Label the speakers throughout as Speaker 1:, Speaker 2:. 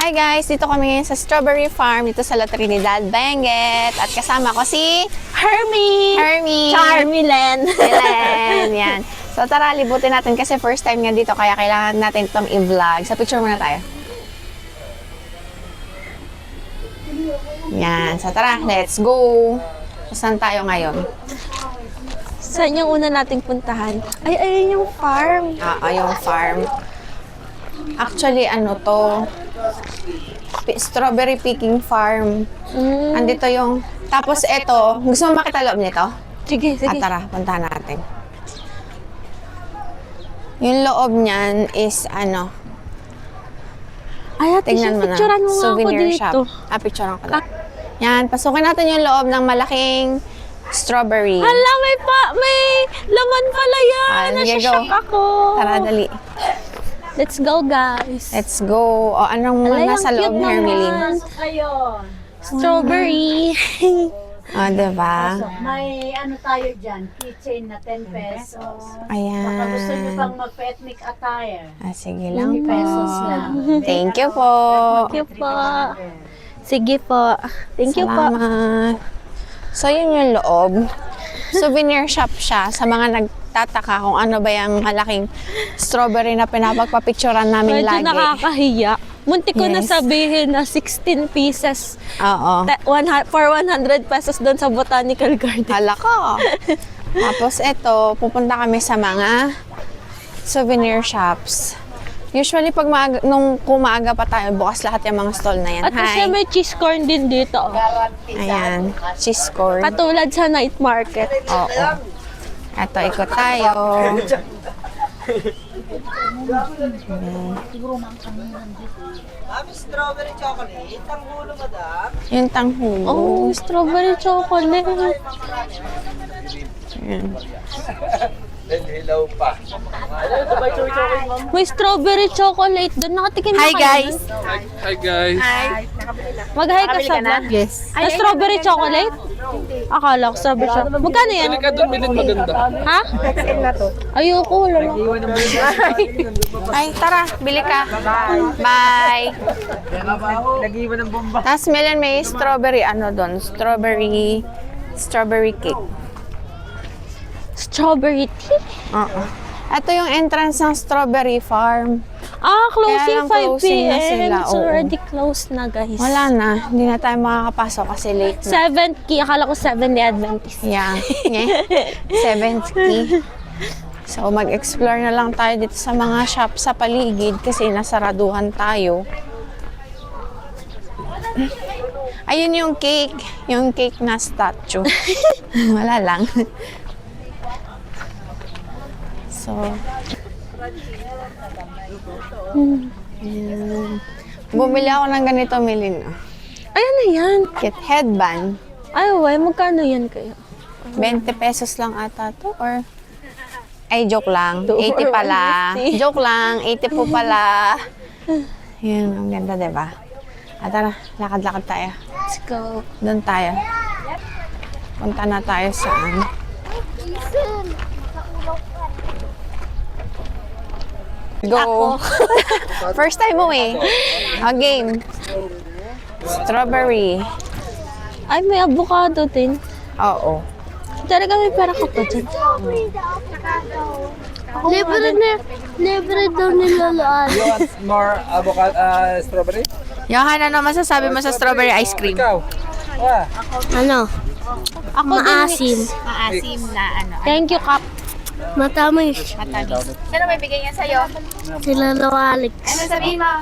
Speaker 1: Hi guys, dito kami ngayon sa Strawberry Farm dito sa La Trinidad, Benguet. At kasama ko si Hermie.
Speaker 2: Charmilen.
Speaker 1: Helen. Yan. So tara, libutin natin kasi first time nga dito kaya kailangan natin itong i-vlog. Sa picture muna tayo. Yan. So tara, let's go. Saan tayo ngayon?
Speaker 2: Saan yung una nating puntahan? Ay, ayun yung farm.
Speaker 1: Yung farm. Actually, ano to? Strawberry picking farm. Andito yung... Tapos ito, gusto mo makita loob nito?
Speaker 2: Sige, sige.
Speaker 1: Tara, puntahan natin. Yung loob niyan is ano,
Speaker 2: Ay, ate,
Speaker 1: tingnan mo na.
Speaker 2: picturean mo nga ako
Speaker 1: Souvenir
Speaker 2: dito.
Speaker 1: shop. Picturean ko lang. Yan, pasukin natin yung loob ng malaking strawberry.
Speaker 2: Hala, may laman pala yan.
Speaker 1: Sige,
Speaker 2: Nasashock
Speaker 1: go.
Speaker 2: ako.
Speaker 1: Tara, dali.
Speaker 2: Let's go, guys.
Speaker 1: Let's go. O, anong
Speaker 2: Alay,
Speaker 1: nasa
Speaker 2: ang
Speaker 1: loob,
Speaker 2: cute
Speaker 1: Hermeline?
Speaker 2: naman. Strawberry.
Speaker 1: Diba?
Speaker 3: May ano tayo dyan, keychain na 10 pesos. Baka gusto nyo
Speaker 1: Ayan.
Speaker 3: pang mag-ethnic attire.
Speaker 1: Sige lang
Speaker 3: 20
Speaker 1: po.
Speaker 3: pesos lang.
Speaker 1: Thank you po.
Speaker 2: Thank you po. Sige po. Thank you po.
Speaker 1: Salamat. So, yun yung loob. Souvenir shop siya sa mga nagtataka kung ano ba yung malaking strawberry na pinapagpapicturean namin
Speaker 2: Medyo
Speaker 1: lagi.
Speaker 2: nakakahiya. Muntik ko na
Speaker 1: Yes.
Speaker 2: sabihin na 16 pieces
Speaker 1: Oo.
Speaker 2: for 100 pesos doon sa Botanical Garden.
Speaker 1: Hala ko. Tapos ito, pupunta kami sa mga souvenir shops. Usually, pag nung kumaaga pa tayo, bukas lahat yung mga stall na yan.
Speaker 2: At kasi may cheese corn din dito.
Speaker 1: Ayan, cheese corn.
Speaker 2: Katulad sa night market.
Speaker 1: Oo. Ito, ikot tayo.
Speaker 4: Strawberry chocolate, ang hulo madam.
Speaker 1: Yung tanghulo.
Speaker 2: Oh, strawberry chocolate.
Speaker 1: Ayan.
Speaker 4: Hello pa.
Speaker 2: May strawberry chocolate doon. Nakatikim na
Speaker 1: Hi
Speaker 2: kayo
Speaker 1: guys!
Speaker 2: nun?
Speaker 5: Hi guys.
Speaker 2: Mag-hi ka sa vlog.
Speaker 1: Yes.
Speaker 2: Na strawberry chocolate? Akala ko strawberry chocolate. Magkano yan?
Speaker 5: Bili ka doon, bilhin maganda.
Speaker 2: Ha? Ayoko, wala lang.
Speaker 1: Ay, tara, bili ka. Bye!
Speaker 4: Nag-iwan ng bomba.
Speaker 1: Tapos meron may strawberry, ano doon? Strawberry cake.
Speaker 2: Strawberry tea?
Speaker 1: Oo. Ito yung entrance ng Strawberry Farm.
Speaker 2: Closing
Speaker 1: lang
Speaker 2: 5
Speaker 1: closing na
Speaker 2: p.m.
Speaker 1: sila,
Speaker 2: It's
Speaker 1: oo.
Speaker 2: already closed na, guys.
Speaker 1: Wala na, hindi na tayo makakapasok kasi late na.
Speaker 2: 7th key. Akala ko 7 day Adventist.
Speaker 1: Yeah. 7th key. So, mag-explore na lang tayo dito sa mga shop sa paligid kasi nasaraduhan tayo. Ayun yung cake. Yung cake na statue. Wala lang. So, ayan. Bumili ako ng ganito, Milin.
Speaker 2: Ayan na yan.
Speaker 1: Kit headband.
Speaker 2: Ay, why? Magkano yan kayo?
Speaker 1: 20 pesos lang ata to or ay joke lang 80
Speaker 2: or
Speaker 1: pala
Speaker 2: 150.
Speaker 1: joke lang 80 po pala yun ang ganda diba tara lakad-lakad tayo
Speaker 2: Let's go.
Speaker 1: doon tayo punta na tayo saan go first time mo game strawberry
Speaker 2: Ay, may avocado din.
Speaker 1: oo.
Speaker 2: Talaga may pera ka pa dyan.
Speaker 3: Libre daw nilalaan.
Speaker 4: You want more avocado, strawberry?
Speaker 1: Johan, ano masasabi mo sa strawberry ice cream?
Speaker 4: Ikaw. Ah,
Speaker 3: Ano?
Speaker 2: Ako
Speaker 3: Maasim.
Speaker 1: Maasim na ano.
Speaker 2: Thank you, Kap.
Speaker 3: Matamis.
Speaker 1: Matamis. Sino may bigay niya sa'yo?
Speaker 3: Sila daw Alex.
Speaker 1: Ano sabihin mo?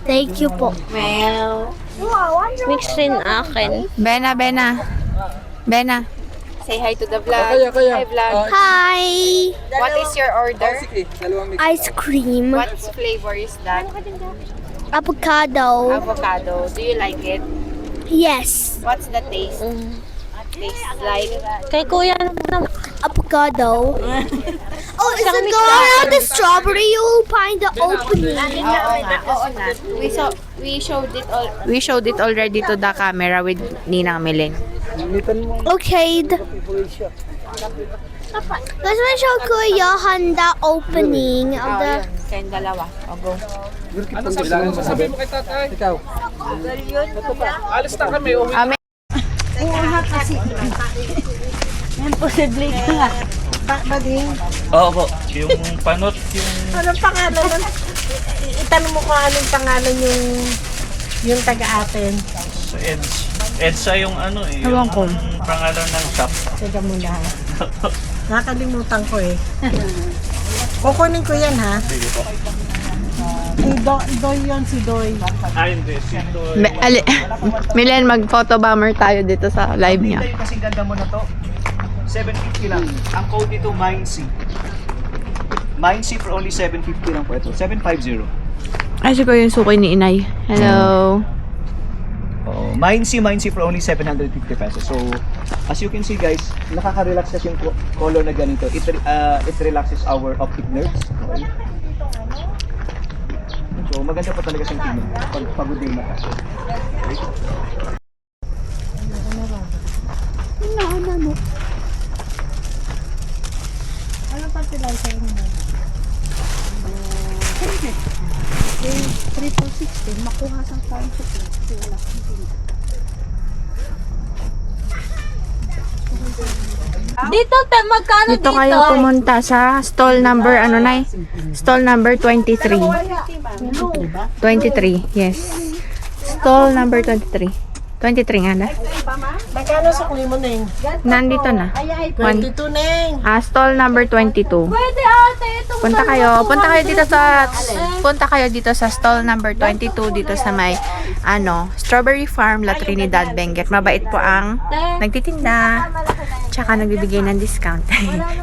Speaker 3: Thank you po.
Speaker 1: Well,
Speaker 2: Mix rin akin.
Speaker 1: Bena. Say hi to the vlog.
Speaker 4: kaya.
Speaker 1: Hi vlog.
Speaker 3: Hi!
Speaker 1: What is your order?
Speaker 4: Sige, dalawang mix.
Speaker 3: Ice cream.
Speaker 1: What flavor is that?
Speaker 3: Avocado.
Speaker 1: Avocado. Do you like it?
Speaker 3: Yes.
Speaker 1: What's the taste? Taste like?
Speaker 2: Kay kuya naman.
Speaker 3: Avocado. Oh, is it go around the strawberry? You'll find the opening.
Speaker 1: Oo nga. We showed it already to the camera with Ninang Milin.
Speaker 4: Limitan mo.
Speaker 3: Okay. Let's show Kuya handa opening of the.
Speaker 1: Kayong dalawa. O, go.
Speaker 5: Ano sabi mo kay tatay?
Speaker 4: Ikaw.
Speaker 5: Alis na kami. Uwi.
Speaker 6: Oo po, yung panot, yung
Speaker 7: Anong pangalan nun? Itanong mo kung anong pangalan yung taga-atin.
Speaker 6: sa EDSA yung ano eh, yung pangalan ng shop.
Speaker 7: Teka muna ha. Nakalimutan ko eh. Kukunin ko yan ha.
Speaker 6: Sige po.
Speaker 7: Si Doy yun, si Doy.
Speaker 6: Hindi, sito.
Speaker 1: Milen, mag-photo bomber tayo dito sa live niya.
Speaker 6: Yung kasing ganda mo na to, 750 lang. Ang code nito, MindC. MindC for only 750 lang po ito. 750.
Speaker 1: Ay, siguro yung suki ni Inay. Hello.
Speaker 6: Oh, MindC for only 750 pesos. So, as you can see guys, nakaka-relax kasi yung color na ganito. It relaxes our optic nerves. Okay? So, maganda pa talaga siyang tingnan pag pagod yung mata. Okay?
Speaker 7: Anong fertilizer mo? 360, makuha sa farm supply.
Speaker 2: Dito, te, magkano
Speaker 1: Dito kayo pumunta sa stall number, ano na Stall number 23. 23, yes. Stall number 23. 23 nga na.
Speaker 7: Magkano sa kuwi mo, Neng?
Speaker 1: Nandito na.
Speaker 7: 22, Neng.
Speaker 1: Stall number 22.
Speaker 2: Pwede ate, itong
Speaker 1: Punta kayo dito sa stall number 22 dito sa may Strawberry Farm La Trinidad Benguet. Mabait po ang nagtitinda. Tsaka nagbibigay ng discount.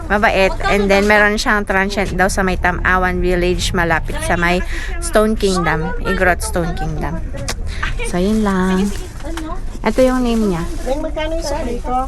Speaker 1: Mabait. And then meron siyang transient daw sa may Tamawan Village malapit sa may Stone Kingdom. Igrot Stone Kingdom. So yun lang. Ito yung name niya.
Speaker 7: Neng, magkano yung sa ko?